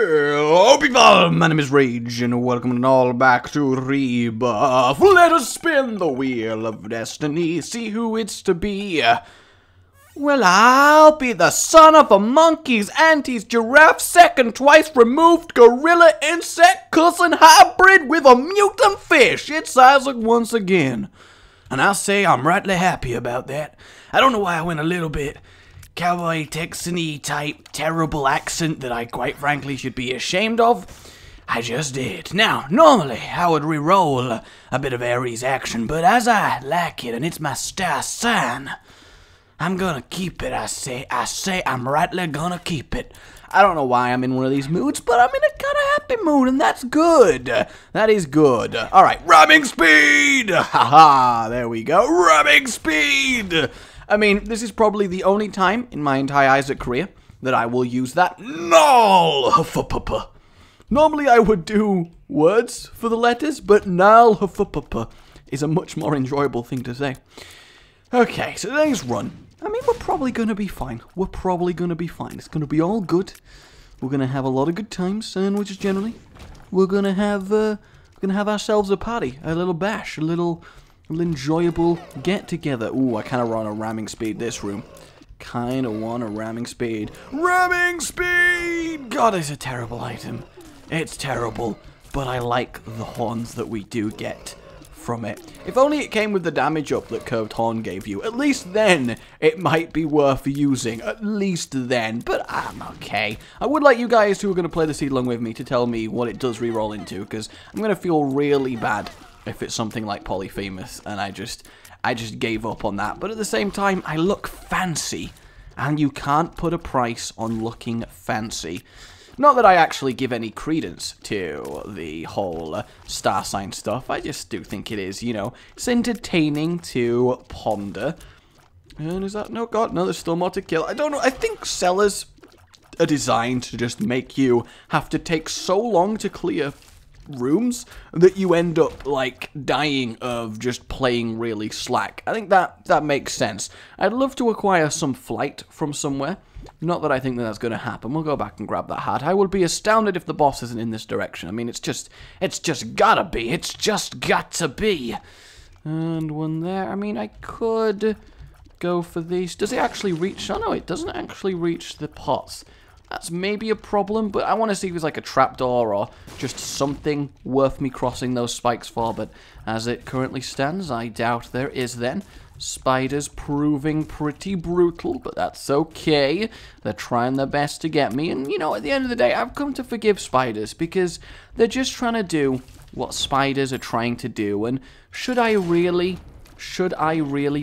Hello people, my name is Rage and welcome all back to Rebirth. Let us spin the wheel of destiny, see who it's to be. Well, I'll be the son of a monkey's auntie's giraffe, second twice removed gorilla insect cousin hybrid with a mutant fish. It's Isaac once again. And I'll say I'm rightly happy about that. I don't know why I went a little bit cowboy Texan-y type terrible accent that I quite frankly should be ashamed of. I just did. Now, normally I would re-roll a bit of Aries action, but as I like it and it's my star sign, I'm gonna keep it. I say I'm rightly gonna keep it. I don't know why I'm in one of these moods, but I'm in a kind of happy mood, and that's good. That is good. Alright, ramming speed! Haha, there we go. Ramming speed! I mean, this is probably the only time in my entire Isaac career that I will use that NAAL H4PP. Normally I would do words for the letters, but NAAL H4PP is a much more enjoyable thing to say. Okay, so today's run. I mean, we're probably going to be fine. We're probably going to be fine. It's going to be all good. We're going to have a lot of good times, and we're just generally, we're going to have ourselves a party, a little bash, a little enjoyable get-together. Ooh, I kind of want a ramming speed this room. Kind of want a ramming speed. Ramming speed! God, it's a terrible item. It's terrible, but I like the horns that we do get from it. If only it came with the damage up that Curved Horn gave you. At least then, it might be worth using. At least then. But I'm okay. I would like you guys who are going to play the seed along with me to tell me what it does reroll into, because I'm going to feel really bad if it's something like Polyphemus, and I just gave up on that. But at the same time, I look fancy, and you can't put a price on looking fancy. Not that I actually give any credence to the whole star sign stuff. I just do think it is, you know, it's entertaining to ponder. And is that... No, God, no, there's still more to kill. I don't know. I think sellers are designed to just make you have to take so long to clear rooms that you end up, like, dying of just playing really slack. I think that makes sense. I'd love to acquire some flight from somewhere. Not that I think that that's going to happen. We'll go back and grab that hat. I would be astounded if the boss isn't in this direction. I mean, it's just gotta be. It's just got to be. And one there. I mean, I could go for these. Does it actually reach? Oh, no, it doesn't actually reach the pots. That's maybe a problem, but I want to see if it's like a trapdoor or just something worth me crossing those spikes for. But as it currently stands, I doubt there is then. Spiders proving pretty brutal, but that's okay. They're trying their best to get me, and you know, at the end of the day, I've come to forgive spiders because they're just trying to do what spiders are trying to do, and should I really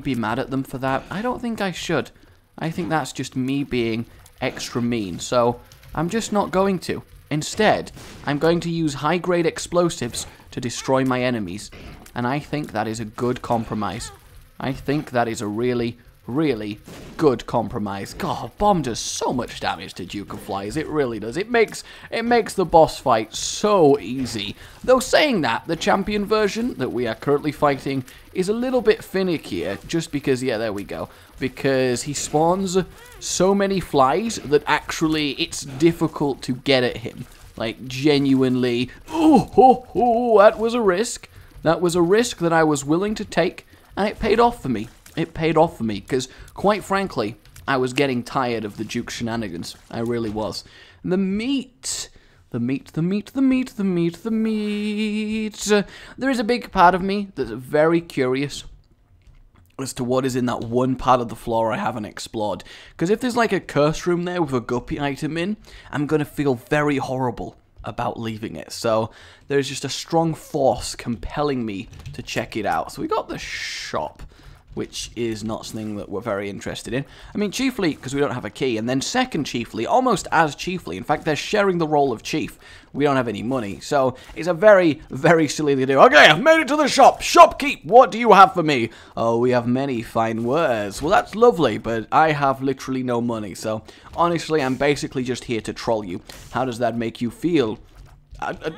be mad at them for that? I don't think I should. I think that's just me being extra mean, so I'm just not going to. Instead, I'm going to use high-grade explosives to destroy my enemies, and I think that is a good compromise. I think that is a really, really good compromise. God, bomb does so much damage to Duke of Flies. It really does. It makes the boss fight so easy. Though saying that, the champion version that we are currently fighting is a little bit finickier, just because, yeah, there we go. Because he spawns so many flies that actually it's difficult to get at him. Like, genuinely, oh, that was a risk. That was a risk that I was willing to take. And it paid off for me. It paid off for me, because, quite frankly, I was getting tired of the Duke shenanigans. I really was. And the meat. There is a big part of me that's very curious as to what is in that one part of the floor I haven't explored. Because if there's like a curse room there with a guppy item in, I'm going to feel very horrible about leaving it. So there's just a strong force compelling me to check it out. So we got the shop, which is not something that we're very interested in. I mean, chiefly because we don't have a key, and then second chiefly, almost as chiefly, in fact, they're sharing the role of chief. We don't have any money, so it's a very, very silly thing to do. Okay, I've made it to the shop. Shopkeep, what do you have for me? Oh, we have many fine wares. Well, that's lovely, but I have literally no money, so honestly, I'm basically just here to troll you. How does that make you feel?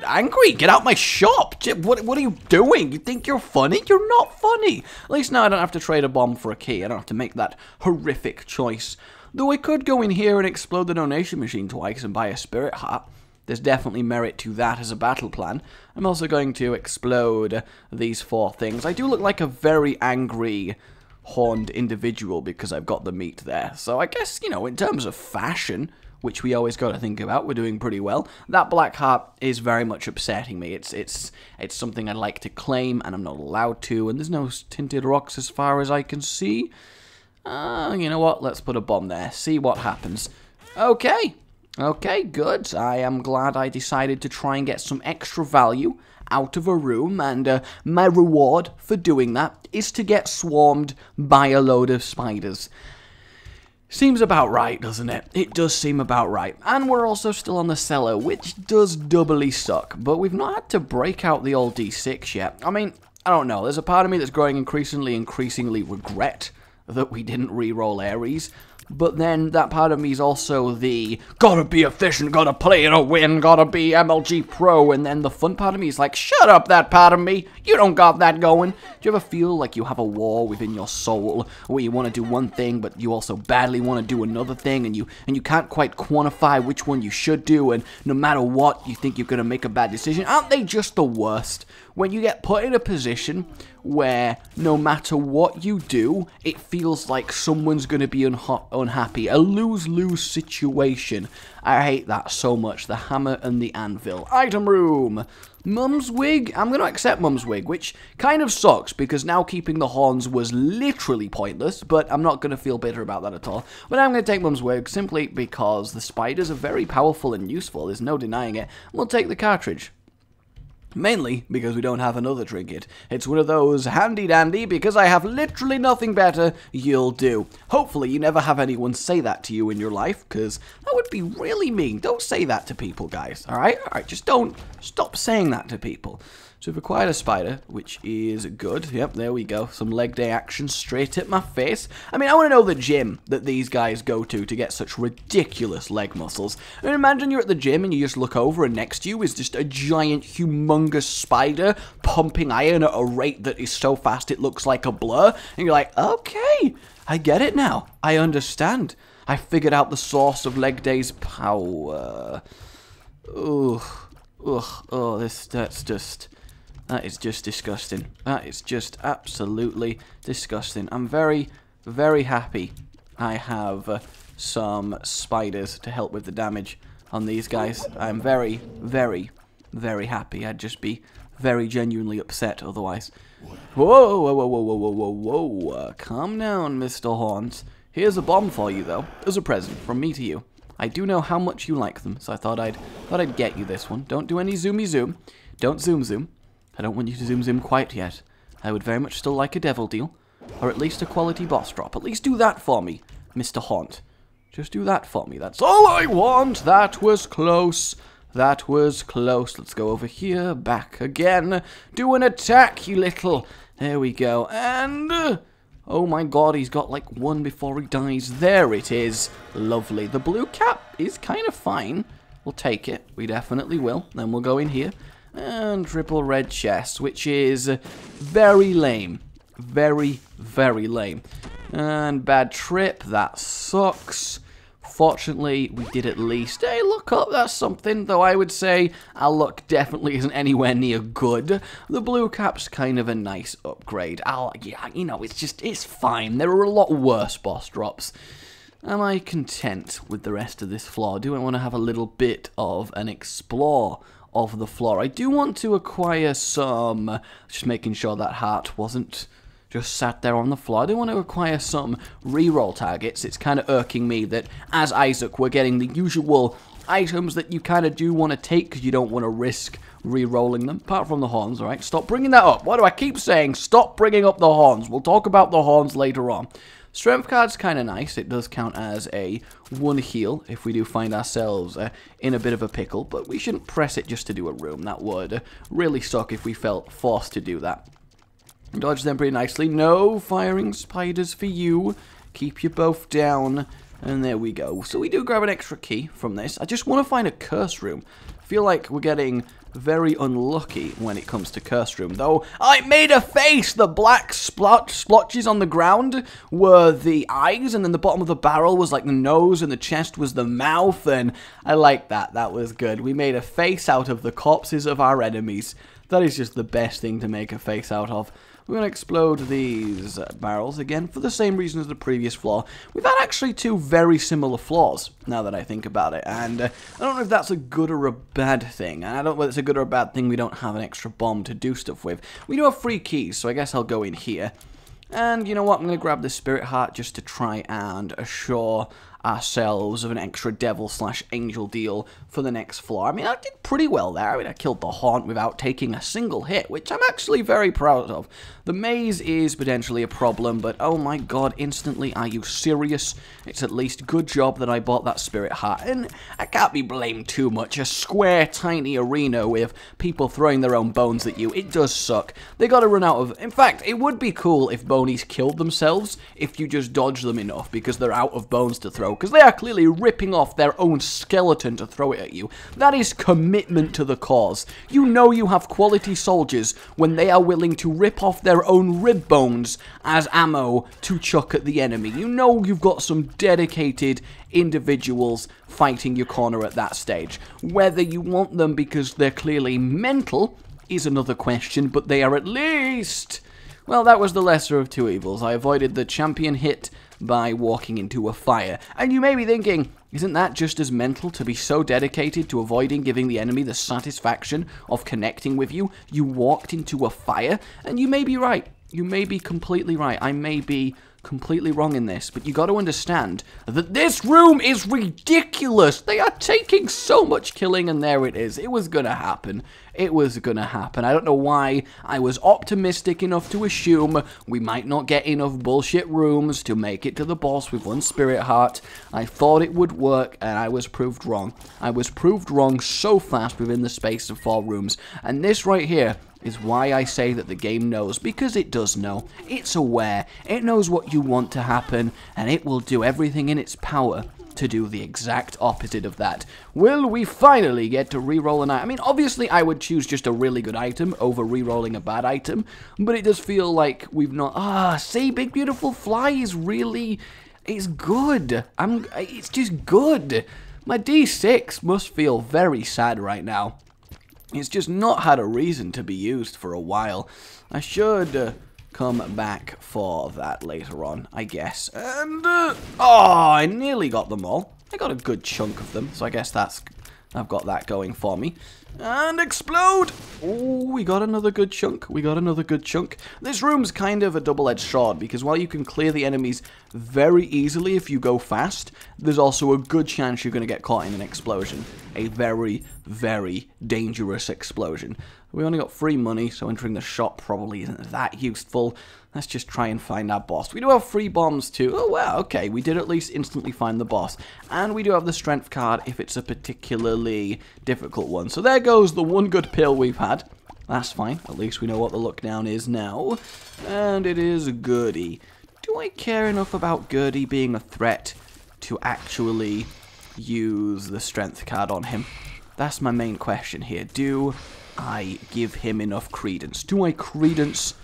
Angry? Get out my shop! What are you doing? You think you're funny? You're not funny! At least now I don't have to trade a bomb for a key. I don't have to make that horrific choice. Though I could go in here and explode the donation machine twice and buy a spirit heart. there's definitely merit to that as a battle plan. I'm also going to explode these 4 things. I do look like a very angry, horned individual because I've got the meat there. So I guess, you know, in terms of fashion, which we always got to think about, we're doing pretty well. That black heart is very much upsetting me. It's something I'd like to claim, and I'm not allowed to, and there's no tinted rocks as far as I can see. You know what? Let's put a bomb there. See what happens. Okay. Okay, good. I am glad I decided to try and get some extra value out of a room, and my reward for doing that is to get swarmed by a load of spiders. Seems about right, doesn't it? It does seem about right. And we're also still on the cellar, which does doubly suck, but we've not had to break out the old D6 yet. I mean, I don't know. There's a part of me that's growing increasingly regret that we didn't re-roll Ares. But then that part of me is also the gotta be efficient, gotta play to win, gotta be MLG Pro. And then the fun part of me is like, shut up, that part of me. You don't got that going. Do you ever feel like you have a war within your soul where you want to do one thing, but you also badly want to do another thing, and you can't quite quantify which one you should do, and no matter what, you think you're gonna make a bad decision? Aren't they just the worst? When you get put in a position where no matter what you do, it feels like someone's going to be unhappy. A lose-lose situation. I hate that so much. The hammer and the anvil. Item room. Mum's wig? I'm going to accept Mum's wig, which kind of sucks because now keeping the horns was literally pointless, but I'm not going to feel bitter about that at all. But I'm going to take Mum's wig simply because the spiders are very powerful and useful. There's no denying it. We'll take the cartridge. Mainly because we don't have another trinket. It's one of those handy-dandy, because I have literally nothing better, you'll do. Hopefully you never have anyone say that to you in your life, because that would be really mean. Don't say that to people, guys, alright? Alright, just don't stop saying that to people. So we've acquired a spider, which is good. Yep, there we go. Some leg day action straight at my face. I mean, I want to know the gym that these guys go to get such ridiculous leg muscles. I mean, imagine you're at the gym and you just look over and next to you is just a giant, humongous spider pumping iron at a rate that is so fast it looks like a blur. And you're like, okay, I get it now. I understand. I figured out the source of leg day's power. That is just disgusting. That is just absolutely disgusting. I'm very, very happy I have some spiders to help with the damage on these guys. I'm very, very, very happy. I'd just be very genuinely upset otherwise. Whoa, whoa, whoa, whoa, whoa, whoa, whoa, whoa. Calm down, Mr. Horns. Here's a bomb for you, though, as a present from me to you. I do know how much you like them, so I thought I'd get you this one. Don't do any zoomy zoom. Don't zoom zoom. I don't want you to zoom zoom quite yet. I would very much still like a devil deal, or at least a quality boss drop. At least do that for me, Mr. Haunt. Just do that for me. That's all I want. That was close. That was close. Let's go over here. Back again. Do an attack, you little. There we go. And oh my god, he's got like one before he dies. There it is. Lovely. The blue cap is kind of fine. We'll take it. We definitely will. Then we'll go in here. And triple red chest, which is very lame. Very, very lame. And bad trip, that sucks. Fortunately, we did at least, hey, look up, that's something. Though I would say our luck definitely isn't anywhere near good. The blue cap's kind of a nice upgrade. Yeah, you know, it's fine. There are a lot worse boss drops. Am I content with the rest of this floor? Do I want to have a little bit of an explore of the floor? I do want to acquire some, just making sure that heart wasn't just sat there on the floor. I do want to acquire some reroll targets. It's kind of irking me that as Isaac we're getting the usual items that you kind of do want to take because you don't want to risk re-rolling them, apart from the horns. Alright, stop bringing that up. Why do I keep saying stop bringing up the horns? We'll talk about the horns later on. Strength card's kind of nice. It does count as a 1 heal if we do find ourselves in a bit of a pickle, but we shouldn't press it just to do a room. That would really suck if we felt forced to do that. Dodge them pretty nicely. No firing spiders for you. Keep you both down. And there we go. So we do grab an extra key from this. I just want to find a curse room. I feel like we're getting very unlucky when it comes to curse room, though. I made a face! The black splotches on the ground were the eyes, and then the bottom of the barrel was like the nose, and the chest was the mouth, and I like that. That was good. We made a face out of the corpses of our enemies. That is just the best thing to make a face out of. We're going to explode these barrels again for the same reason as the previous floor. We've had actually two very similar floors, now that I think about it. And I don't know if that's a good or a bad thing. And I don't know whether it's a good or a bad thing we don't have an extra bomb to do stuff with. We do have 3 keys, so I guess I'll go in here. And you know what? I'm going to grab the spirit heart just to try and assure ourselves of an extra devil/angel deal for the next floor. I mean, I did pretty well there. I mean, I killed the haunt without taking a single hit, which I'm actually very proud of. The maze is potentially a problem, but oh my god, instantly, are you serious? It's at least good job that I bought that spirit heart, and I can't be blamed too much. A square, tiny arena with people throwing their own bones at you, it does suck. They gotta run out of... In fact, it would be cool if bonies killed themselves if you just dodge them enough, because they're out of bones to throw. Because they are clearly ripping off their own skeleton to throw it at you. That is commitment to the cause. You know you have quality soldiers when they are willing to rip off their own rib bones as ammo to chuck at the enemy. You know you've got some dedicated individuals fighting your corner at that stage. Whether you want them because they're clearly mental is another question, but they are at least... Well, that was the lesser of two evils. I avoided the champion hit by walking into a fire. And you may be thinking, isn't that just as mental to be so dedicated to avoiding giving the enemy the satisfaction of connecting with you? You walked into a fire, and you may be right. You may be completely right. I may be completely wrong in this, but you got to understand that this room is ridiculous. They are taking so much killing, and there it is. It was gonna happen. It was gonna happen. I don't know why I was optimistic enough to assume we might not get enough bullshit rooms to make it to the boss with 1 spirit heart. I thought it would work, and I was proved wrong. I was proved wrong so fast within the space of 4 rooms, and this right here is why I say that the game knows, because it does know. It's aware. It knows what you want to happen, and it will do everything in its power to do the exact opposite of that. Will we finally get to reroll an item? I mean, obviously I would choose just a really good item over rerolling a bad item, but it does feel like we've not... see, Big Beautiful Fly is really... It's good. It's just good. My D6 must feel very sad right now. It's just not had a reason to be used for a while. I should come back for that later on, I guess. And, I nearly got them all. I got a good chunk of them, so I guess I've got that going for me. And explode! Oh, we got another good chunk. We got another good chunk. This room's kind of a double-edged sword, because while you can clear the enemies very easily if you go fast, there's also a good chance you're going to get caught in an explosion. A very, very dangerous explosion. We only got free money, so entering the shop probably isn't that useful. Let's just try and find our boss. We do have free bombs too. Oh wow, okay, we did at least instantly find the boss. And we do have the strength card if it's a particularly difficult one. So there goes the one good pill we've had. That's fine, at least we know what the look down is now. And it is Gertie. Do I care enough about Gertie being a threat to actually use the strength card on him? That's my main question here. Do I give him enough credence? Do I credence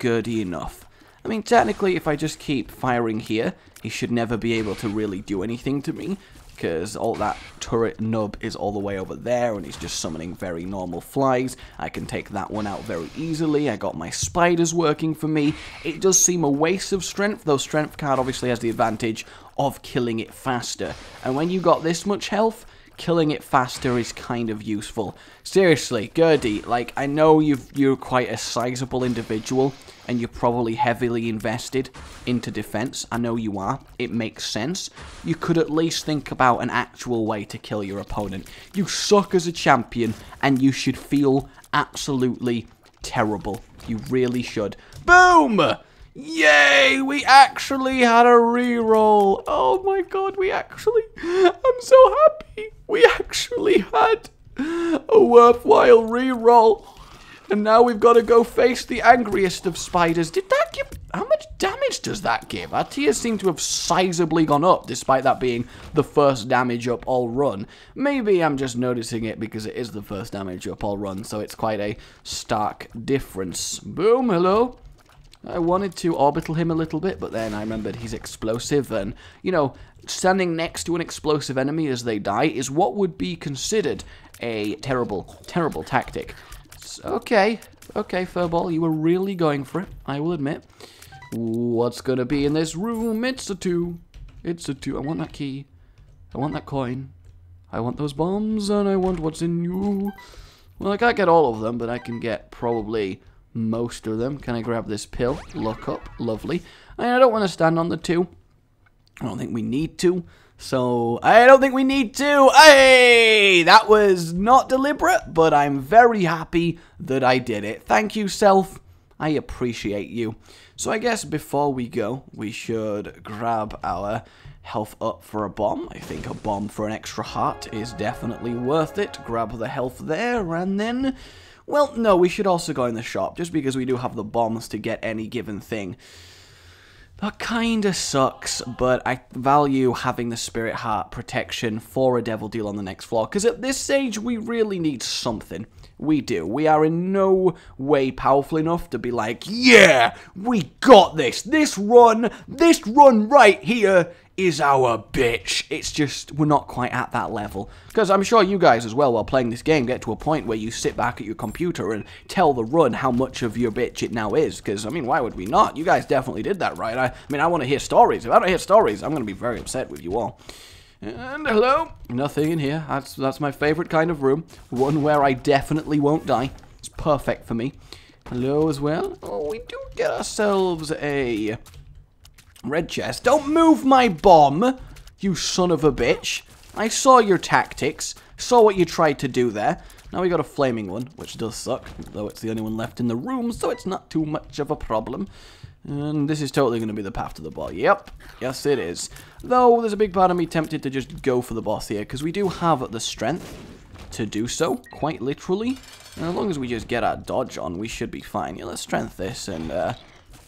Gertie enough? I mean, technically, if I just keep firing here, he should never be able to really do anything to me, because all that turret nub is all the way over there, and he's just summoning very normal flies. I can take that one out very easily. I got my spiders working for me. It does seem a waste of strength, though strength card obviously has the advantage of killing it faster. And when you got this much health, killing it faster is kind of useful. Seriously, Gertie, like, I know you're quite a sizable individual, and you're probably heavily invested into defense. I know you are. It makes sense. You could at least think about an actual way to kill your opponent. You suck as a champion, and you should feel absolutely terrible. You really should. Boom! Yay! We actually had a reroll. Oh my god, I'm so happy. We actually had a worthwhile reroll. And now we've got to go face the angriest of spiders. Did that give... damage does that give? Our tiers seem to have sizably gone up, despite that being the first damage up all run. Maybe I'm just noticing it because it is the first damage up all run, so it's quite a stark difference. Boom, hello. I wanted to orbital him a little bit, but then I remembered he's explosive, and, you know, standing next to an explosive enemy as they die is what would be considered a terrible, terrible tactic. Okay, Furball, you were really going for it, I will admit. What's gonna be in this room? It's a 2. It's a 2. I want that key. I want that coin. I want those bombs, and I want what's in you. Well, I can't get all of them, but I can get probably most of them. Can I grab this pill? Look up. Lovely. I don't want to stand on the 2. I don't think we need to. So, I don't think we need to. Hey! That was not deliberate, but I'm very happy that I did it. Thank you, self. I appreciate you. So I guess before we go, we should grab our health up for a bomb. I think a bomb for an extra heart is definitely worth it. Grab the health there, and then... Well, no, we should also go in the shop, just because we do have the bombs to get any given thing. That kinda sucks, but I value having the Spirit Heart protection for a Devil Deal on the next floor, because at this stage, we really need something. We do. We are in no way powerful enough to be like, yeah, we got this. This run right here is our bitch. It's just, we're not quite at that level. Because I'm sure you guys as well, while playing this game, get to a point where you sit back at your computer and tell the run how much of your bitch it now is. Because, I mean, why would we not? You guys definitely did that, right? I mean, I want to hear stories. If I don't hear stories, I'm going to be very upset with you all. And hello. Nothing in here. That's my favorite kind of room. One where I definitely won't die. It's perfect for me. Hello as well. Oh, we do get ourselves a red chest. Don't move my bomb, you son of a bitch. I saw your tactics. Saw what you tried to do there. Now we got a flaming one, which does suck, though it's the only one left in the room, so it's not too much of a problem. And this is totally going to be the path to the ball. Yep, yes it is. Though there's a big part of me tempted to just go for the boss here, because we do have the strength to do so, quite literally. And as long as we just get our dodge on, we should be fine. Yeah, let's strength this and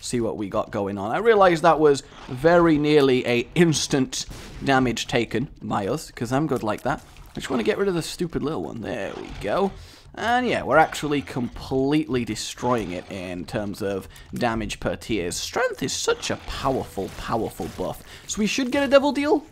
see what we got going on. I realized that was very nearly a instant damage taken by us, because I'm good like that. I just want to get rid of the stupid little one. There we go. And yeah, we're actually completely destroying it in terms of damage per tiers. Strength is such a powerful, powerful buff. So we should get a Devil Deal,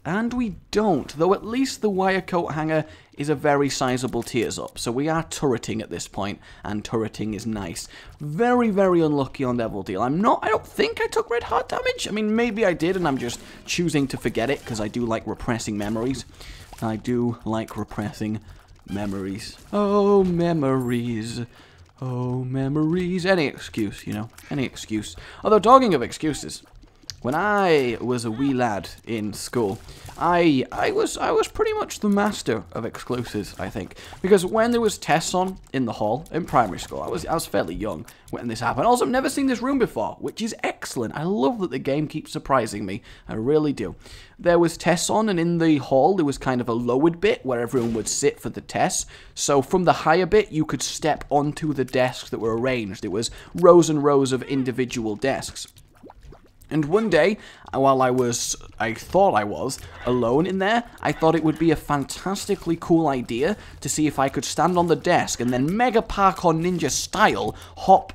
and we don't. Though at least the wire coat hanger is a very sizable tiers up. So we are turreting at this point, and turreting is nice. Very, very unlucky on Devil Deal. I don't think I took red heart damage. I mean, maybe I did, and I'm just choosing to forget it, because I do like repressing memories. I do like repressing memories. Oh, memories. Oh, memories. Any excuse, you know. Any excuse. Although, talking of excuses, when I was a wee lad in school, I was pretty much the master of excuses, I think. Because when there was tests on in the hall in primary school, I was fairly young when this happened. Also, I've never seen this room before, which is excellent. I love that the game keeps surprising me. I really do. There was tests on, and in the hall there was kind of a lowered bit where everyone would sit for the tests. So from the higher bit, you could step onto the desks that were arranged. It was rows and rows of individual desks. And one day, while I thought I was alone in there, I thought it would be a fantastically cool idea to see if I could stand on the desk and then Mega Parkour Ninja style hop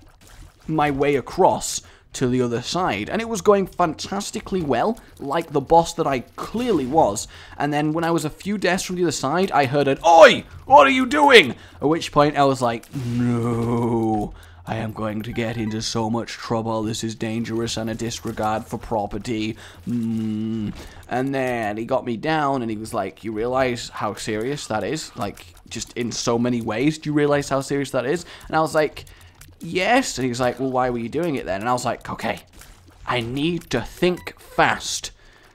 my way across to the other side. And it was going fantastically well, like the boss that I clearly was. And then when I was a few desks from the other side, I heard an, "Oi! What are you doing?" At which point I was like, no, I am going to get into so much trouble. This is dangerous and a disregard for property. And then he got me down and he was like, "You realize how serious that is? Like, just in so many ways, do you realize how serious that is?" And I was like, "Yes." And he was like, "Well, why were you doing it then?" And I was like, "Okay, I need to think fast.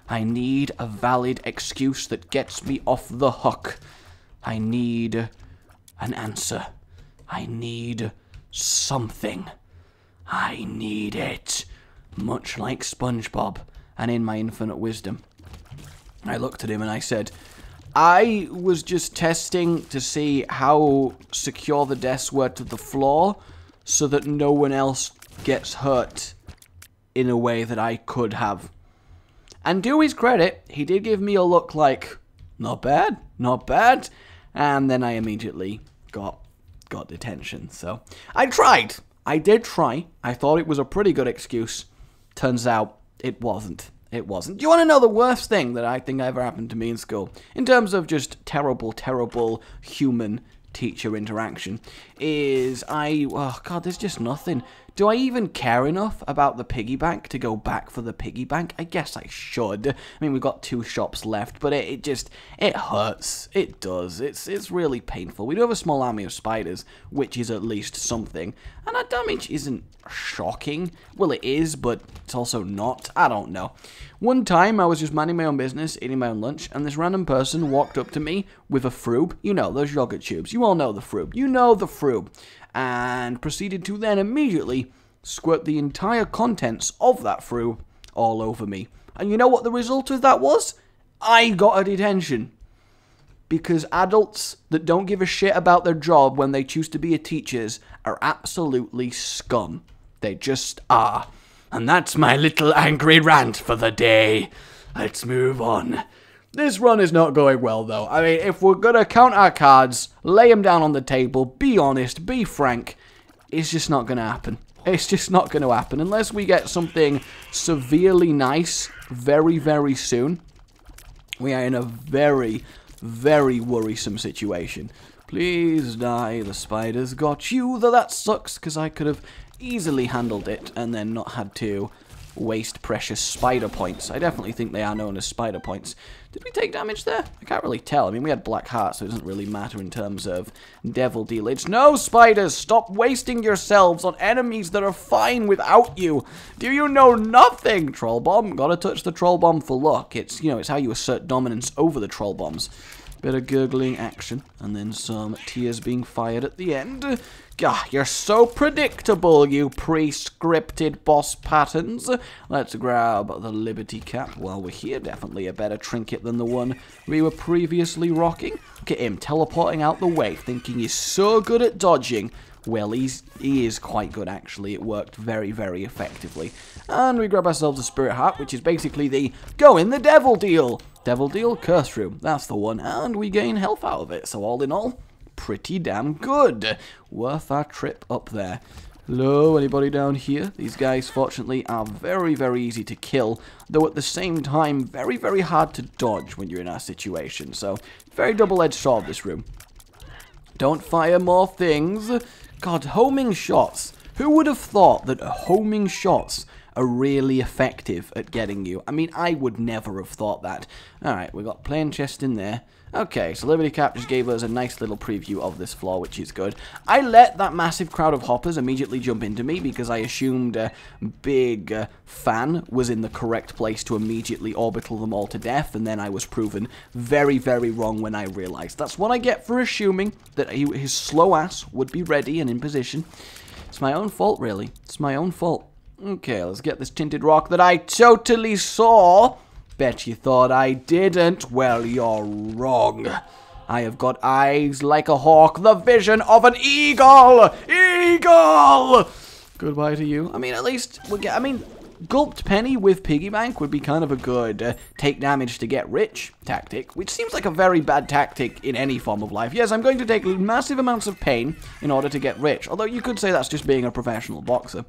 I need a valid excuse that gets me off the hook. I need an answer. I need something. I need it." Much like SpongeBob, and in my infinite wisdom, I looked at him and I said, "I was just testing to see how secure the desks were to the floor so that no one else gets hurt in a way that I could have. And to his credit, he did give me a look like, not bad, not bad. And then I immediately got detention. So I tried. I did try. I thought it was a pretty good excuse. Turns out it wasn't. It wasn't. Do you want to know the worst thing that I think ever happened to me in school? In terms of just terrible, terrible human-teacher interaction, is oh God, there's just nothing. Do I even care enough about the piggy bank to go back for the piggy bank? I guess I should. I mean, we've got 2 shops left, but it hurts. It does. It's really painful. We do have a small army of spiders, which is at least something. And our damage isn't shocking. Well, it is, but it's also not. I don't know. One time, I was just minding my own business, eating my own lunch, and this random person walked up to me with a froob. You know, those yogurt tubes. You all know the froob. You know the froob. And proceeded to then immediately squirt the entire contents of that froob all over me. And you know what the result of that was? I got a detention. Because adults that don't give a shit about their job when they choose to be teachers are absolutely scum. They just are. And that's my little angry rant for the day. Let's move on. This run is not going well, though. I mean, if we're going to count our cards, lay them down on the table, be honest, be frank, it's just not going to happen. It's just not going to happen unless we get something severely nice very, very soon. We are in a very, very worrisome situation. Please die, the spiders got you, though that sucks, because I could have easily handled it and then not had to waste precious spider points. I definitely think they are known as spider points. Did we take damage there? I can't really tell. I mean, we had black hearts, so it doesn't really matter in terms of devil dealage. No, spiders! Stop wasting yourselves on enemies that are fine without you. Do you know nothing? Troll bomb. Gotta touch the troll bomb for luck. It's, you know, it's how you assert dominance over the troll bombs. Bit of gurgling action, and then some tears being fired at the end. Gah, you're so predictable, you pre-scripted boss patterns. Let's grab the Liberty Cap while we're here. Definitely a better trinket than the one we were previously rocking. Look at him teleporting out the way, thinking he's so good at dodging. Well, he is quite good, actually. It worked very, very effectively. And we grab ourselves a Spirit Heart, which is basically the go in the devil deal. Devil deal, curse room. That's the one. And we gain health out of it. So all in all, pretty damn good. Worth our trip up there. Hello, anybody down here? These guys, fortunately, are very, very easy to kill, though at the same time, very, very hard to dodge when you're in our situation. So, very double-edged sword, this room. Don't fire more things. God, homing shots. Who would have thought that homing shots are really effective at getting you? I mean, I would never have thought that. Alright, we got plain chest in there. Okay, so Liberty Cap just gave us a nice little preview of this floor, which is good. I let that massive crowd of hoppers immediately jump into me because I assumed Big Fan was in the correct place to immediately orbital them all to death, and then I was proven very, very wrong when I realized. That's what I get for assuming that his slow ass would be ready and in position. It's my own fault, really. It's my own fault. Okay, let's get this tinted rock that I totally saw. Bet you thought I didn't. Well, you're wrong. I have got eyes like a hawk, the vision of an eagle! Eagle! Goodbye to you. I mean, at least, Gulped Penny with Piggy Bank would be kind of a good take damage to get rich tactic, which seems like a very bad tactic in any form of life. Yes, I'm going to take massive amounts of pain in order to get rich, although you could say that's just being a professional boxer.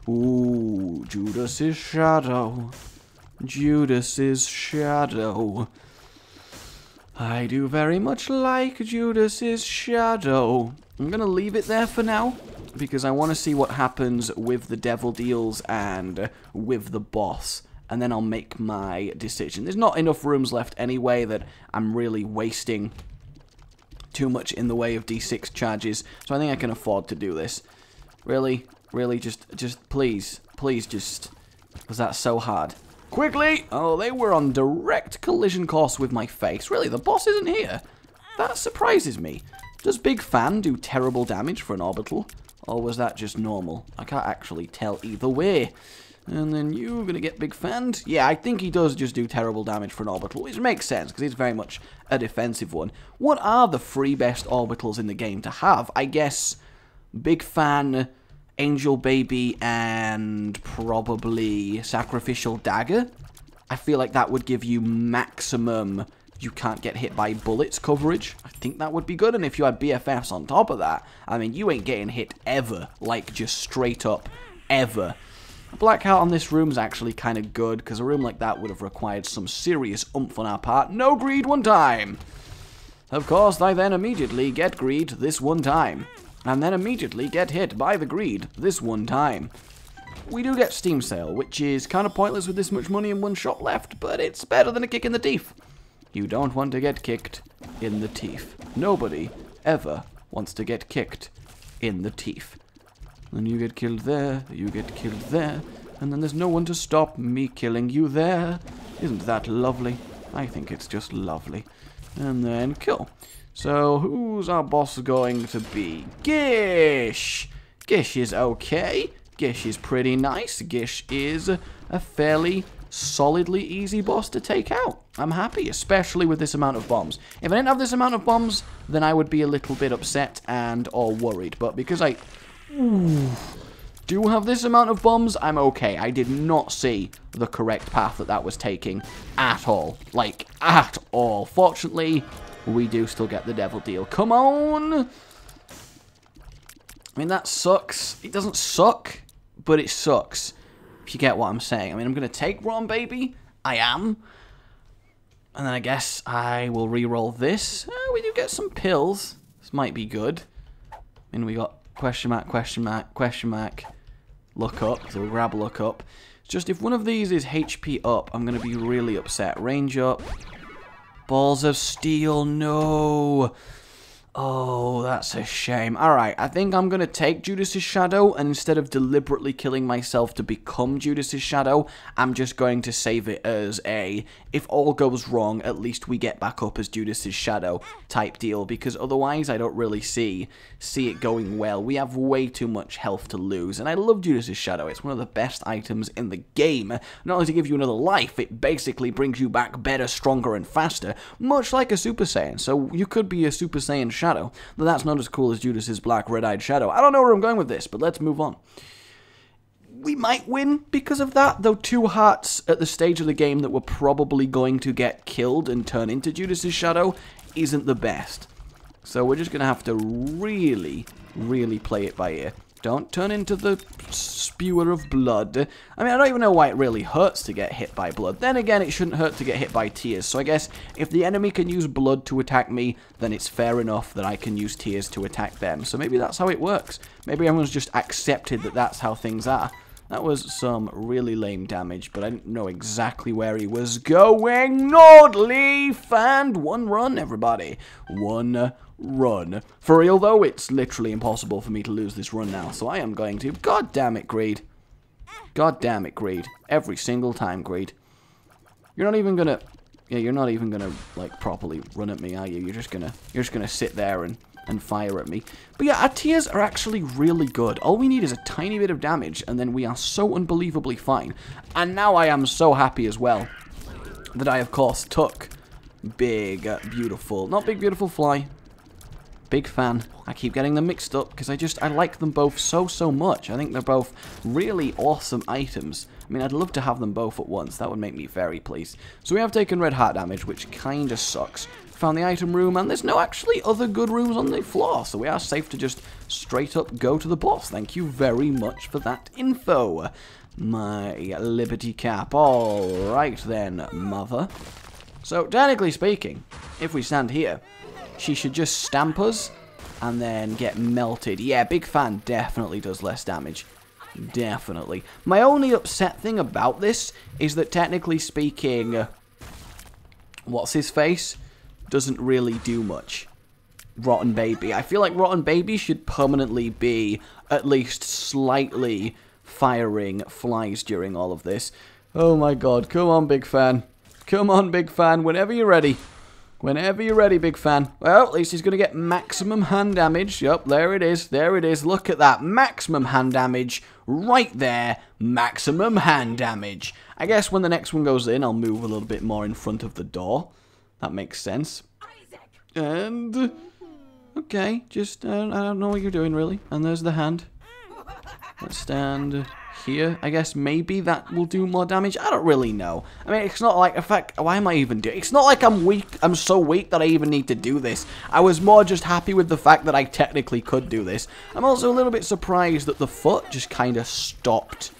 Ooh, Judas's shadow. Judas's shadow. I do very much like Judas's shadow. I'm gonna leave it there for now, because I want to see what happens with the devil deals and with the boss, and then I'll make my decision. There's not enough rooms left anyway that I'm really wasting too much in the way of D6 charges, so I think I can afford to do this. Really, just please, just, was that so hard? Quickly! Oh, they were on direct collision course with my face. Really, the boss isn't here? That surprises me. Does Big Fan do terrible damage for an orbital? Or was that just normal? I can't actually tell either way. And then you're gonna get Big Fan. Yeah, I think he does just do terrible damage for an orbital, which makes sense, because it's very much a defensive one. What are the 3 best orbitals in the game to have? I guess Big Fan, Angel Baby and probably Sacrificial Dagger. I feel like that would give you maximum you can't get hit by bullets coverage. I think that would be good, and if you had BFFs on top of that, I mean, you ain't getting hit ever, like just straight up ever. A black hat on this room is actually kind of good, because a room like that would have required some serious oomph on our part. No greed one time! Of course, I then immediately get greed this one time, and then immediately get hit by the greed this one time. We do get Steam Sale, which is kind of pointless with this much money and one shop left, but it's better than a kick in the teeth. You don't want to get kicked in the teeth. Nobody ever wants to get kicked in the teeth. Then you get killed there, you get killed there, and then there's no one to stop me killing you there. Isn't that lovely? I think it's just lovely. And then kill. So who's our boss going to be? Gish! Gish is okay. Gish is pretty nice. Gish is a fairly solidly easy boss to take out. I'm happy, especially with this amount of bombs. If I didn't have this amount of bombs, then I would be a little bit upset and or worried. But because I do have this amount of bombs, I'm okay. I did not see the correct path that was taking at all. Like, at all. Fortunately, we do still get the devil deal. Come on! I mean, that sucks. It doesn't suck, but it sucks. If you get what I'm saying. I mean, I'm going to take Rotten Baby. I am. And then I guess I will re-roll this. We do get some pills. This might be good. I mean, we got question mark, question mark, question mark, look up. So we'll grab look up. It's just if one of these is HP up, I'm going to be really upset. Range up. Balls of Steel. No. Oh, that's a shame. Alright, I think I'm going to take Judas's Shadow, and instead of deliberately killing myself to become Judas's Shadow, I'm just going to save it as a, if all goes wrong, at least we get back up as Judas's Shadow type deal, because otherwise I don't really see it going well. We have way too much health to lose, and I love Judas's Shadow. It's one of the best items in the game. Not only to give you another life, it basically brings you back better, stronger, and faster, much like a Super Saiyan. So you could be a Super Saiyan Shadow, but that's not as cool as Judas's black red-eyed Shadow. I don't know where I'm going with this, but let's move on. We might win because of that, though 2 hearts at the stage of the game that were probably going to get killed and turn into Judas's Shadow isn't the best. So we're just going to have to really, really play it by ear. Don't turn into the spewer of blood. I mean, I don't even know why it really hurts to get hit by blood. Then again, it shouldn't hurt to get hit by tears. So I guess if the enemy can use blood to attack me, then it's fair enough that I can use tears to attack them. So maybe that's how it works. Maybe everyone's just accepted that that's how things are. That was some really lame damage, but I didn't know exactly where he was going. Nord Leaf and 1 run, everybody. 1 run. For real, though, it's literally impossible for me to lose this run now, so I am going to. God damn it, Greed. God damn it, Greed. Every single time, Greed. You're not even gonna... Yeah, you're not even gonna, like, properly run at me, are you? You're just gonna sit there and fire at me. But yeah, our tears are actually really good. All we need is a tiny bit of damage, and then we are so unbelievably fine. And now I am so happy as well that I, of course, took Big Beautiful... Not Big Beautiful Fly. Big fan. I keep getting them mixed up because I like them both so much. I think they're both really awesome items. I mean, I'd love to have them both at once. That would make me very pleased. So we have taken red heart damage, which kind of sucks. Found the item room, and there's no actually other good rooms on the floor, so we are safe to just straight up go to the boss. Thank you very much for that info, my Liberty Cap. Alright then, mother. So, technically speaking, if we stand here, she should just stamp us and then get melted. Yeah, Big Fan definitely does less damage. Definitely. My only upset thing about this is that technically speaking, what's his face doesn't really do much. Rotten Baby. I feel like Rotten Baby should permanently be at least slightly firing flies during all of this. Oh my god, come on, Big Fan. Come on, Big Fan, whenever you're ready. Whenever you're ready, Big Fan. Well, at least he's going to get maximum hand damage. Yup, there it is. There it is. Look at that. Maximum hand damage. Right there. Maximum hand damage. I guess when the next one goes in, I'll move a little bit more in front of the door. That makes sense. And... okay, just, I don't know what you're doing, really. And there's the hand. Let's stand here. I guess maybe that will do more damage. I don't really know. I mean, it's not like, in fact, why am I even doing it? It's not like I'm weak. I'm so weak that I even need to do this. I was more just happy with the fact that I technically could do this. I'm also a little bit surprised that the foot just kind of stopped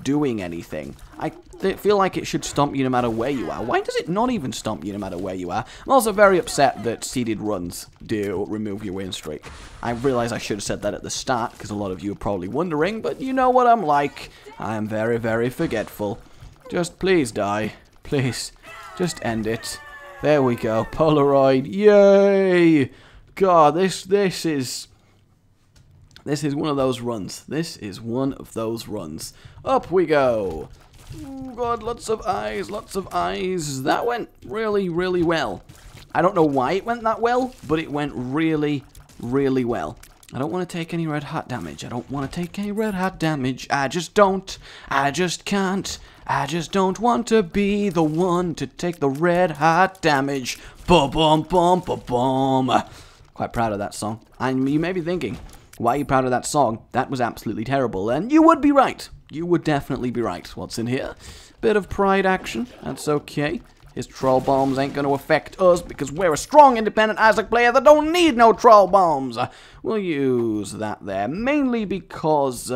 doing anything. I feel like it should stomp you no matter where you are. Why does it not even stomp you no matter where you are? I'm also very upset that seeded runs do remove your win streak. I realize I should have said that at the start, because a lot of you are probably wondering, but you know what I'm like. I am very, very forgetful. Just please die. Please. Just end it. There we go. Polaroid. Yay! God, this is one of those runs. This is one of those runs. Up we go. Oh god, lots of eyes, lots of eyes. That went really, really well. I don't know why it went that well, but it went really, really well. I don't want to take any red hat damage. I don't want to take any red hat damage. I just don't. I just can't. I just don't want to be the one to take the red hat damage. Ba-bum, bum, ba-bum. Quite proud of that song. And you may be thinking, why are you proud of that song? That was absolutely terrible. And you would be right. You would definitely be right. What's in here? Bit of pride action. That's okay. His troll bombs ain't going to affect us because we're a strong, independent Isaac player that don't need no troll bombs. We'll use that there. Mainly because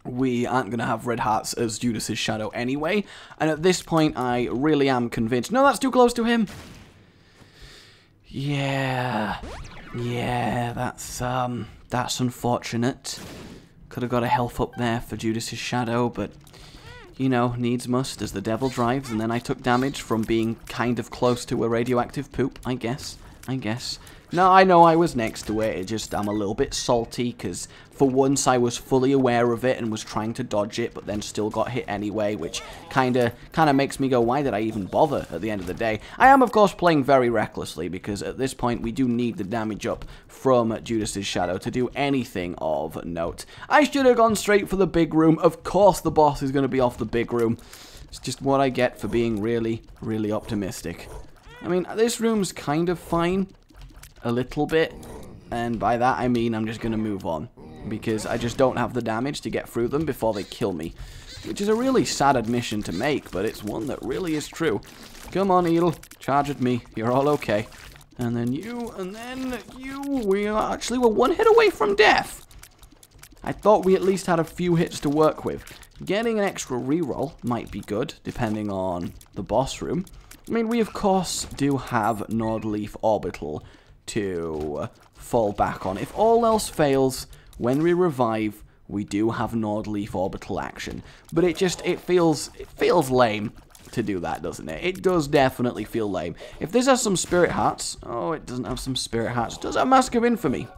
we aren't going to have red hearts as Judas's shadow anyway. And at this point, I really am convinced. No, that's too close to him. Yeah. Yeah, that's unfortunate. Could have got a health up there for Judas's shadow, but, you know, needs must as the devil drives, and then I took damage from being kind of close to a radioactive poop, I guess. No, I know I was next to it, I'm a little bit salty, because for once I was fully aware of it and was trying to dodge it, but then still got hit anyway, which kind of makes me go, why did I even bother at the end of the day? I am, of course, playing very recklessly, because at this point we do need the damage up from Judas's shadow to do anything of note. I should have gone straight for the big room. Of course the boss is going to be off the big room. It's just what I get for being really, really optimistic. I mean, this room's kind of fine. A little bit, and by that I mean I'm just going to move on, because I just don't have the damage to get through them before they kill me, which is a really sad admission to make, but it's one that really is true. Come on, Needle, charge at me, you're all okay. And then you, and then you, we're one hit away from death. I thought we at least had a few hits to work with. Getting an extra reroll might be good, depending on the boss room. I mean, we of course do have Nordleaf Orbital to fall back on. If all else fails, when we revive, we do have Nordleaf Orbital action. But it feels lame to do that, doesn't it? It does definitely feel lame. If this has some Spirit Hearts, oh, it doesn't have some Spirit Hearts. It does have Mask of Infamy,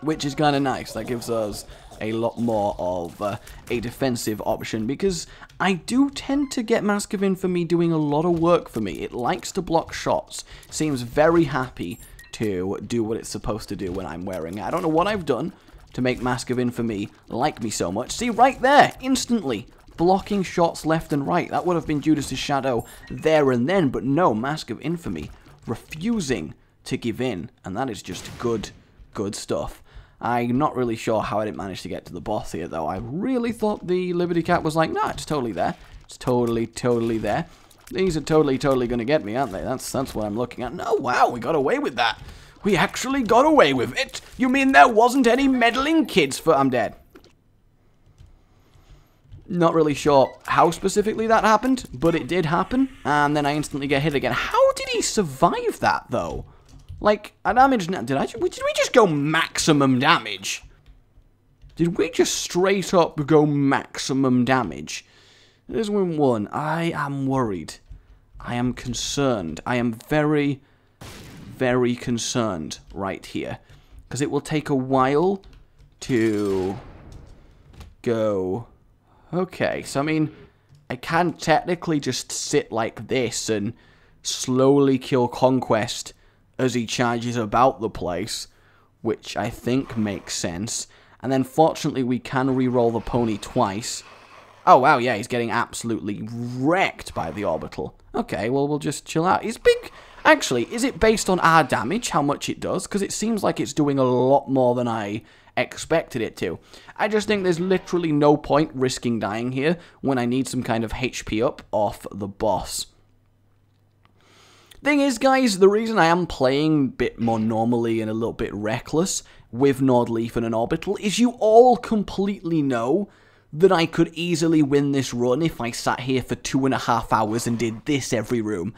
which is kind of nice. That gives us a lot more of a defensive option, because I do tend to get Mask of Infamy doing a lot of work for me. It likes to block shots, seems very happy to do what it's supposed to do when I'm wearing it. I don't know what I've done to make Mask of Infamy like me so much. See, right there, instantly, blocking shots left and right. That would have been Judas's shadow there and then, but no, Mask of Infamy refusing to give in, and that is just good stuff. I'm not really sure how I didn't manage to get to the boss here, though. I really thought the Liberty Cat was like, no, it's totally there. It's totally there. These are totally going to get me, aren't they? That's what I'm looking at. No, wow, we got away with that. We actually got away with it. You mean there wasn't any meddling kids for... I'm dead. Not really sure how specifically that happened, but it did happen. And then I instantly get hit again. How did he survive that, though? Like, a damage... Did we just go maximum damage? Did we just straight up go maximum damage? There's one. I am worried. I am concerned. I am very, very concerned right here. Because it will take a while to go... Okay, so I mean, I can technically just sit like this and slowly kill Conquest as he charges about the place, which I think makes sense. And then fortunately we can reroll the pony twice. Oh wow, yeah, he's getting absolutely wrecked by the orbital. Okay, well, we'll just chill out. He's big... Actually, is it based on our damage, how much it does? Because it seems like it's doing a lot more than I expected it to. I just think there's literally no point risking dying here when I need some kind of HP up off the boss. Thing is, guys, the reason I am playing a bit more normally and a little bit reckless with Nord Leaf and an Orbital is you all completely know that I could easily win this run if I sat here for 2.5 hours and did this every room.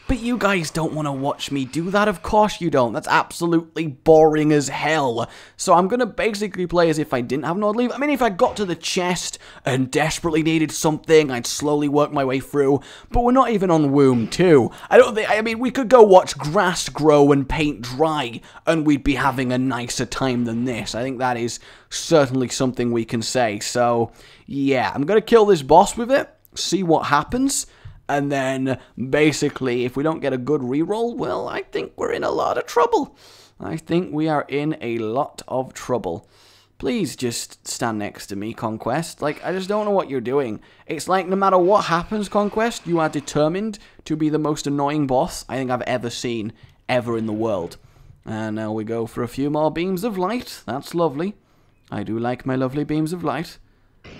But you guys don't want to watch me do that, of course you don't. That's absolutely boring as hell. So I'm going to basically play as if I didn't have Nord Leaf. I mean, if I got to the chest and desperately needed something, I'd slowly work my way through. But we're not even on Womb 2. I mean, we could go watch grass grow and paint dry, and we'd be having a nicer time than this. I think that is certainly something we can say. So, yeah, I'm going to kill this boss with it, see what happens. And then, basically, if we don't get a good reroll, well, I think we're in a lot of trouble. I think we are in a lot of trouble. Please just stand next to me, Conquest. Like, I just don't know what you're doing. It's like, no matter what happens, Conquest, you are determined to be the most annoying boss I think I've ever seen, ever in the world. And now we go for a few more beams of light. That's lovely. I do like my lovely beams of light.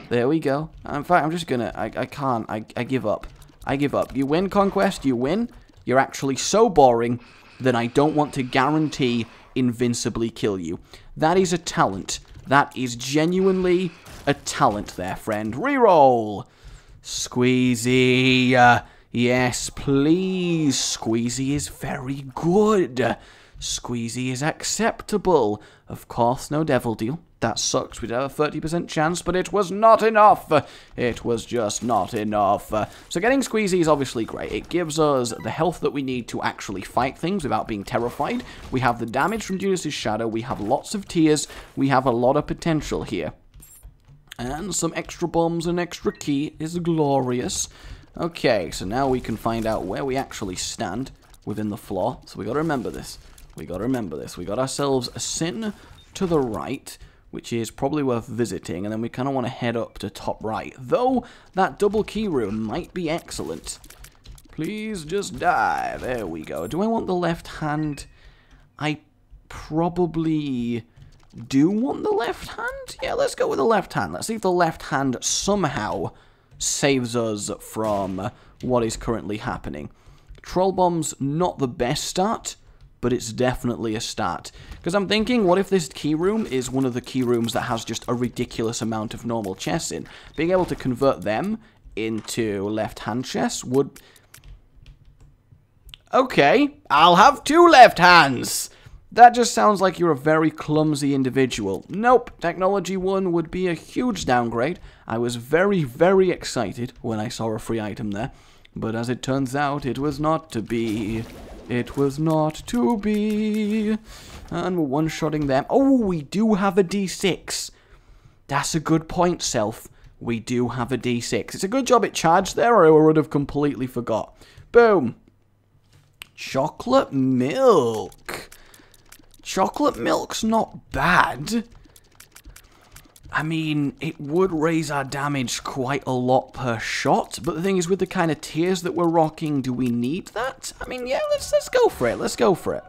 There we go. In fact, I'm just gonna... I can't. I give up. I give up. You win, Conquest, you win. You're actually so boring that I don't want to guarantee invincibly kill you. That is a talent. That is genuinely a talent there, friend. Reroll! Squeezy. Yes, please. Squeezy is very good. Squeezy is acceptable. Of course, no devil deal. That sucks. We'd have a 30% chance, but it was not enough. It was just not enough. So getting Squeezy is obviously great. It gives us the health that we need to actually fight things without being terrified. We have the damage from Judas's Shadow. We have lots of tears. We have a lot of potential here. And some extra bombs and extra key is glorious. Okay, so now we can find out where we actually stand within the floor. So we got to remember this. We got to remember this. We got ourselves a sin to the right, which is probably worth visiting, and then we kind of want to head up to top right. Though, that double key room might be excellent. Please just die. There we go. Do I want the left hand? I probably do want the left hand. Yeah, let's go with the left hand. Let's see if the left hand somehow saves us from what is currently happening. Troll Bomb's not the best start, but it's definitely a start. Because I'm thinking, what if this key room is one of the key rooms that has just a ridiculous amount of normal chests in? Being able to convert them into left-hand chests would... Okay, I'll have 2 left hands! That just sounds like you're a very clumsy individual. Nope, Technology 1 would be a huge downgrade. I was very, very excited when I saw a free item there. But as it turns out, it was not to be... It was not to be. And we're one-shotting them. Oh, we do have a D6. That's a good point, Self. We do have a D6. It's a good job it charged there, or I would have completely forgot. Boom. Chocolate milk. Chocolate milk's not bad. I mean, it would raise our damage quite a lot per shot, but the thing is, with the kind of tiers that we're rocking, do we need that? I mean, yeah, let's go for it. Let's go for it.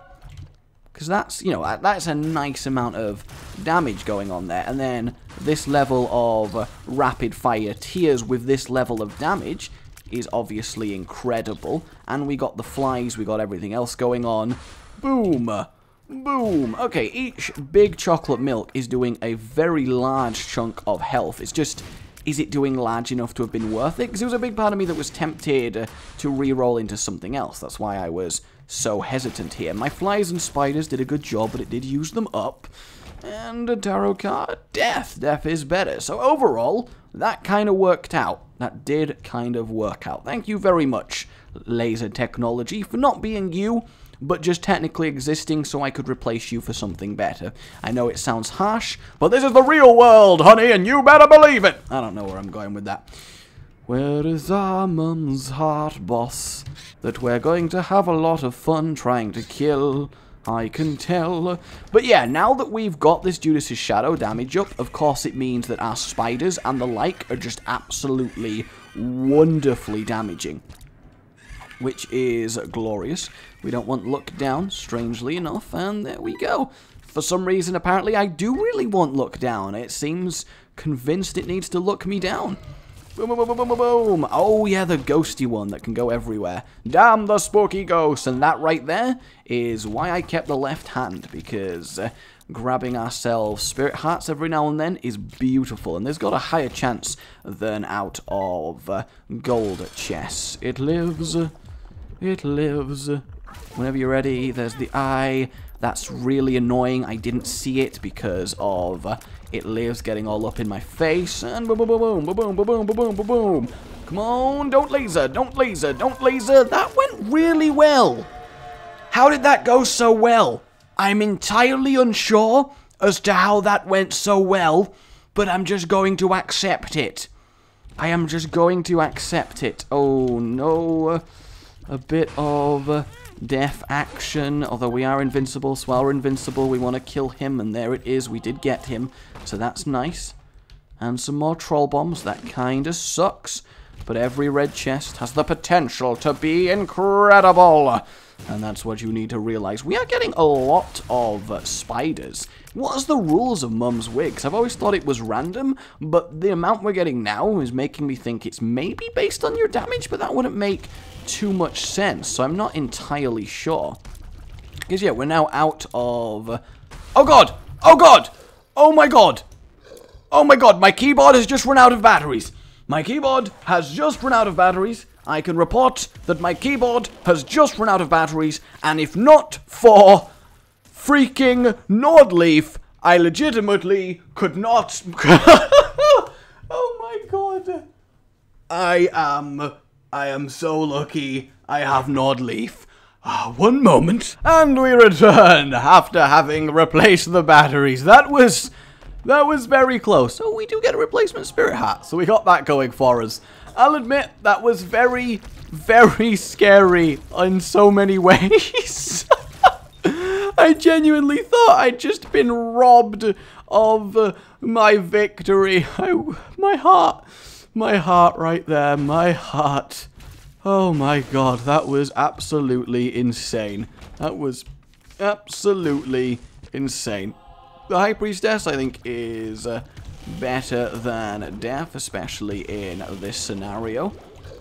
Because that's, you know, that's a nice amount of damage going on there. And then this level of rapid fire tiers with this level of damage is obviously incredible. And we got the flies, we got everything else going on. Boom. Boom. Okay, each big chocolate milk is doing a very large chunk of health. It's just, is it doing large enough to have been worth it? Because there was a big part of me that was tempted to re-roll into something else. That's why I was so hesitant here. My flies and spiders did a good job, but it did use them up. And a tarot card, death. Death is better. So overall, that kind of worked out. That did kind of work out. Thank you very much, Laser Technology, for not being you, but just technically existing so I could replace you for something better. I know it sounds harsh, but this is the real world, honey, and you better believe it! I don't know where I'm going with that. Where is our mum's heart, boss? That we're going to have a lot of fun trying to kill, I can tell. But yeah, now that we've got this Judas's Shadow damage up, of course it means that our spiders and the like are just absolutely wonderfully damaging. which is glorious. We don't want luck down, strangely enough, and there we go. For some reason, apparently, I do really want luck down. It seems convinced it needs to luck me down. Boom, boom, boom, boom, boom, boom. Oh, yeah, the ghosty one that can go everywhere. Damn the spooky ghost. And that right there is why I kept the left hand, because grabbing ourselves spirit hearts every now and then is beautiful, and there's got a higher chance than out of gold chests. It lives. It lives. Whenever you're ready, there's the eye. That's really annoying. I didn't see it because of it lives getting all up in my face. And boom, boom, boom, boom, boom, boom, boom, boom, boom, boom. Come on, don't laser, don't laser, don't laser. That went really well. How did that go so well? I'm entirely unsure as to how that went so well, but I'm just going to accept it. I am just going to accept it. Oh, no. A bit of death action, although we are invincible, so while we're invincible, we want to kill him, and there it is, we did get him, so that's nice. And some more troll bombs, that kind of sucks, but every red chest has the potential to be incredible, and that's what you need to realize. We are getting a lot of spiders. What is the rules of Mum's Wigs? I've always thought it was random, but the amount we're getting now is making me think it's maybe based on your damage, but that wouldn't make too much sense, so I'm not entirely sure. Because, yeah, we're now out of... Oh, God! Oh, God! Oh, my God! Oh, my God! My keyboard has just run out of batteries! My keyboard has just run out of batteries. I can report that my keyboard has just run out of batteries, and if not for freaking Nordleaf, I legitimately could not... Oh, my God! I am so lucky I have Nordleaf. One moment. And we return after having replaced the batteries. That was very close. Oh, we do get a replacement spirit hat, so we got that going for us. I'll admit, that was very, very scary in so many ways. I genuinely thought I'd just been robbed of my victory. My heart right there, my heart. Oh my God, that was absolutely insane. That was absolutely insane. The High Priestess, I think, is better than Death, especially in this scenario.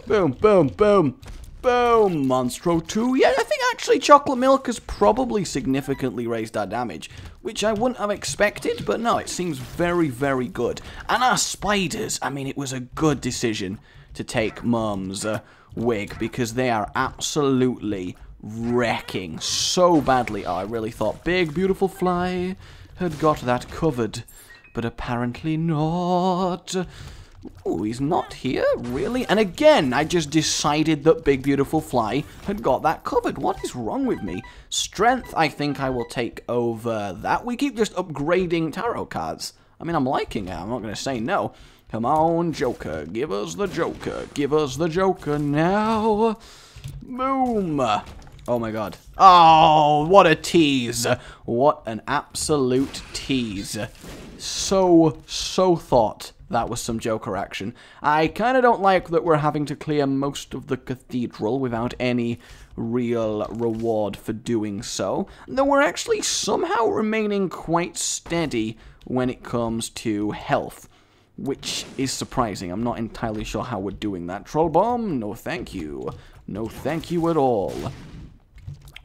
Boom, boom, boom, boom. Monstro 2. Yeah, I think actually Chocolate Milk has probably significantly raised our damage, which I wouldn't have expected, but no, it seems very, very good. And our spiders, I mean, it was a good decision to take Mum's wig, because they are absolutely wrecking so badly. Oh, I really thought Big Beautiful Fly had got that covered, but apparently not. Oh, he's not here? Really? And again, I just decided that Big Beautiful Fly had got that covered. What is wrong with me? Strength, I think I will take over that. We keep just upgrading tarot cards. I mean, I'm liking it. I'm not going to say no. Come on, Joker. Give us the Joker. Give us the Joker now. Boom. Oh, my God. Oh, what a tease. What an absolute tease. So thought that was some Joker action. I kind of don't like that we're having to clear most of the cathedral without any real reward for doing so, though we're actually somehow remaining quite steady when it comes to health, which is surprising. I'm not entirely sure how we're doing that. Troll bomb? No thank you. No thank you at all.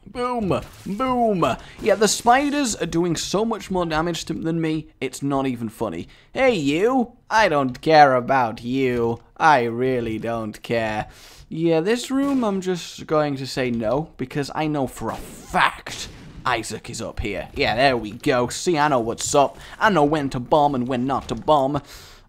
Boom! Boom! Yeah, the spiders are doing so much more damage than me, it's not even funny. Hey, you! I don't care about you. I really don't care. Yeah, this room I'm just going to say no, because I know for a fact Isaac is up here. Yeah, there we go. See, I know what's up. I know when to bomb and when not to bomb.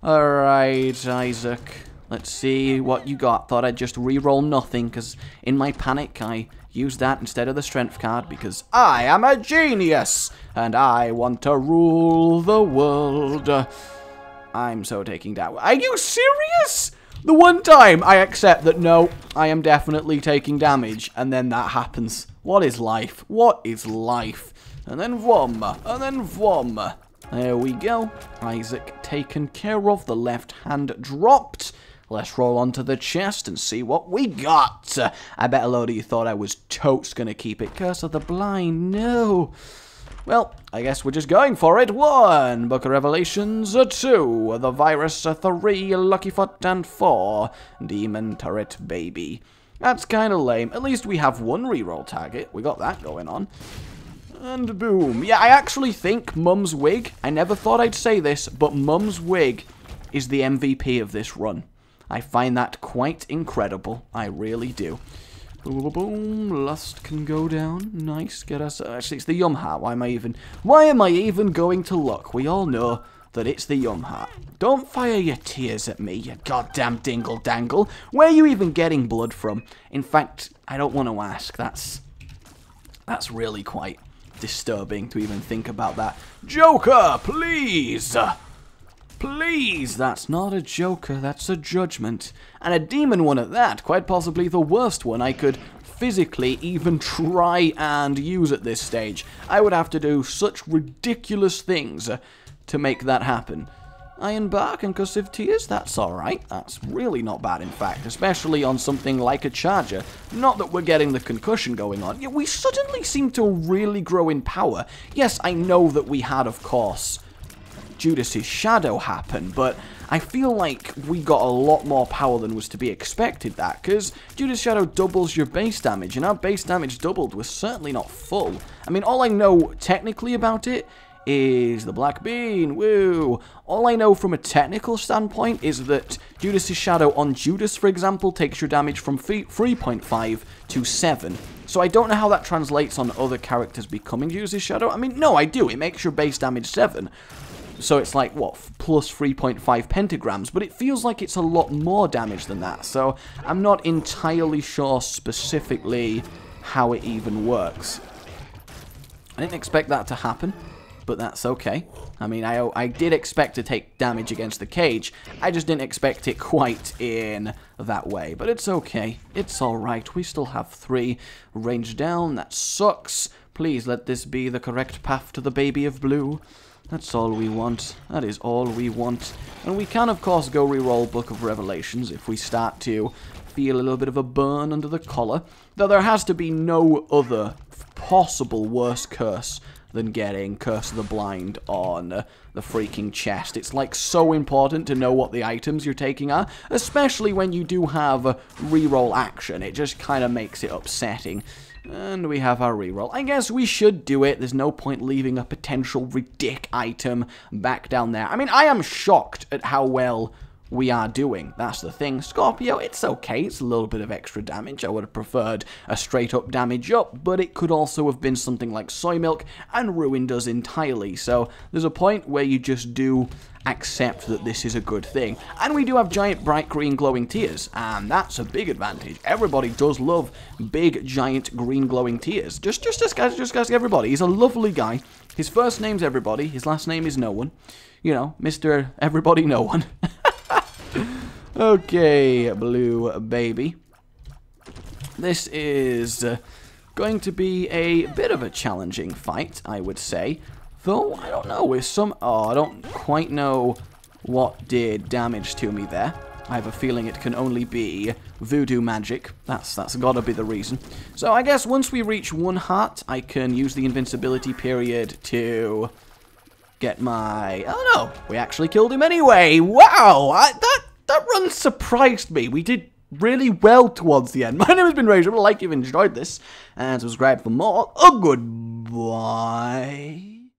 Alright, Isaac. Let's see what you got. Thought I'd just re-roll nothing, because in my panic I used that instead of the strength card, because I am a genius, and I want to rule the world. I'm so taking down. Are you serious? The one time I accept that, no, I am definitely taking damage, and then that happens. What is life? What is life? And then vom, and then vom. There we go. Isaac taken care of. The left hand dropped. let's roll onto the chest and see what we got. I bet a load of you thought I was totes gonna keep it. Curse of the Blind, no. Well, I guess we're just going for it. 1, Book of Revelations, 2, the Virus, 3, Lucky Foot, and 4, Demon Turret Baby. That's kind of lame. At least we have one reroll target. We got that going on. And boom. Yeah, I actually think Mum's Wig, I never thought I'd say this, but Mum's Wig is the MVP of this run. I find that quite incredible. I really do. Boom, boom, boom. Lust can go down. Nice. Get us. Actually, it's the Yum Heart. Why am I even going to look? We all know that it's the Yum Heart. Don't fire your tears at me, you goddamn dingle dangle. Where are you even getting blood from? In fact, I don't want to ask. That's really quite disturbing to even think about that. Joker, please! Please, that's not a Joker, that's a Judgment. And a demon one at that, quite possibly the worst one I could physically even try and use at this stage. I would have to do such ridiculous things to make that happen. Iron Bark and Concussive Tears, that's alright. That's really not bad, in fact, especially on something like a Charger. Not that we're getting the concussion going on. Yet we suddenly seem to really grow in power. Yes, I know that we had, of course, Judas's Shadow happen, but I feel like we got a lot more power than was to be expected that, because Judas's Shadow doubles your base damage, and our base damage doubled was certainly not full. I mean, all I know technically about it is the Black Bean, woo! All I know from a technical standpoint is that Judas's Shadow on Judas, for example, takes your damage from 3.5 to 7. So I don't know how that translates on other characters becoming Judas's Shadow. I mean, no, I do. It makes your base damage 7. So it's like, what, plus 3.5 pentagrams, but it feels like it's a lot more damage than that, so I'm not entirely sure specifically how it even works. I didn't expect that to happen, but that's okay. I mean, I did expect to take damage against the cage, I just didn't expect it quite in that way, but it's okay. It's alright, we still have 3 range down, that sucks. Please let this be the correct path to the baby of blue. That's all we want. That is all we want. And we can, of course, go reroll Book of Revelations if we start to feel a little bit of a burn under the collar. Though there has to be no other possible worse curse than getting Curse of the Blind on the freaking chest. It's like so important to know what the items you're taking are, especially when you do have reroll action. It just kind of makes it upsetting. And we have our reroll. I guess we should do it. There's no point leaving a potential ridic item back down there. I mean, I am shocked at how well we are doing. That's the thing. Scorpio, it's okay. It's a little bit of extra damage. I would have preferred a straight up damage up, but it could also have been something like Soy Milk and ruined us entirely. So there's a point where you just do accept that this is a good thing. And we do have giant bright green glowing tears, and that's a big advantage. Everybody does love big giant green glowing tears. Just ask everybody. He's a lovely guy. His first name's Everybody. His last name is No One. You know, Mr. Everybody No One. Okay, blue baby. This is going to be a bit of a challenging fight, I would say. Though, I don't know, with some... Oh, I don't quite know what did damage to me there. I have a feeling it can only be voodoo magic. That's gotta be the reason. So I guess once we reach 1 heart, I can use the invincibility period to get my... Oh no, we actually killed him anyway. Wow, that run surprised me. We did really well towards the end. My name has been Rage. I would like you've enjoyed this and subscribe for more. Oh, goodbye.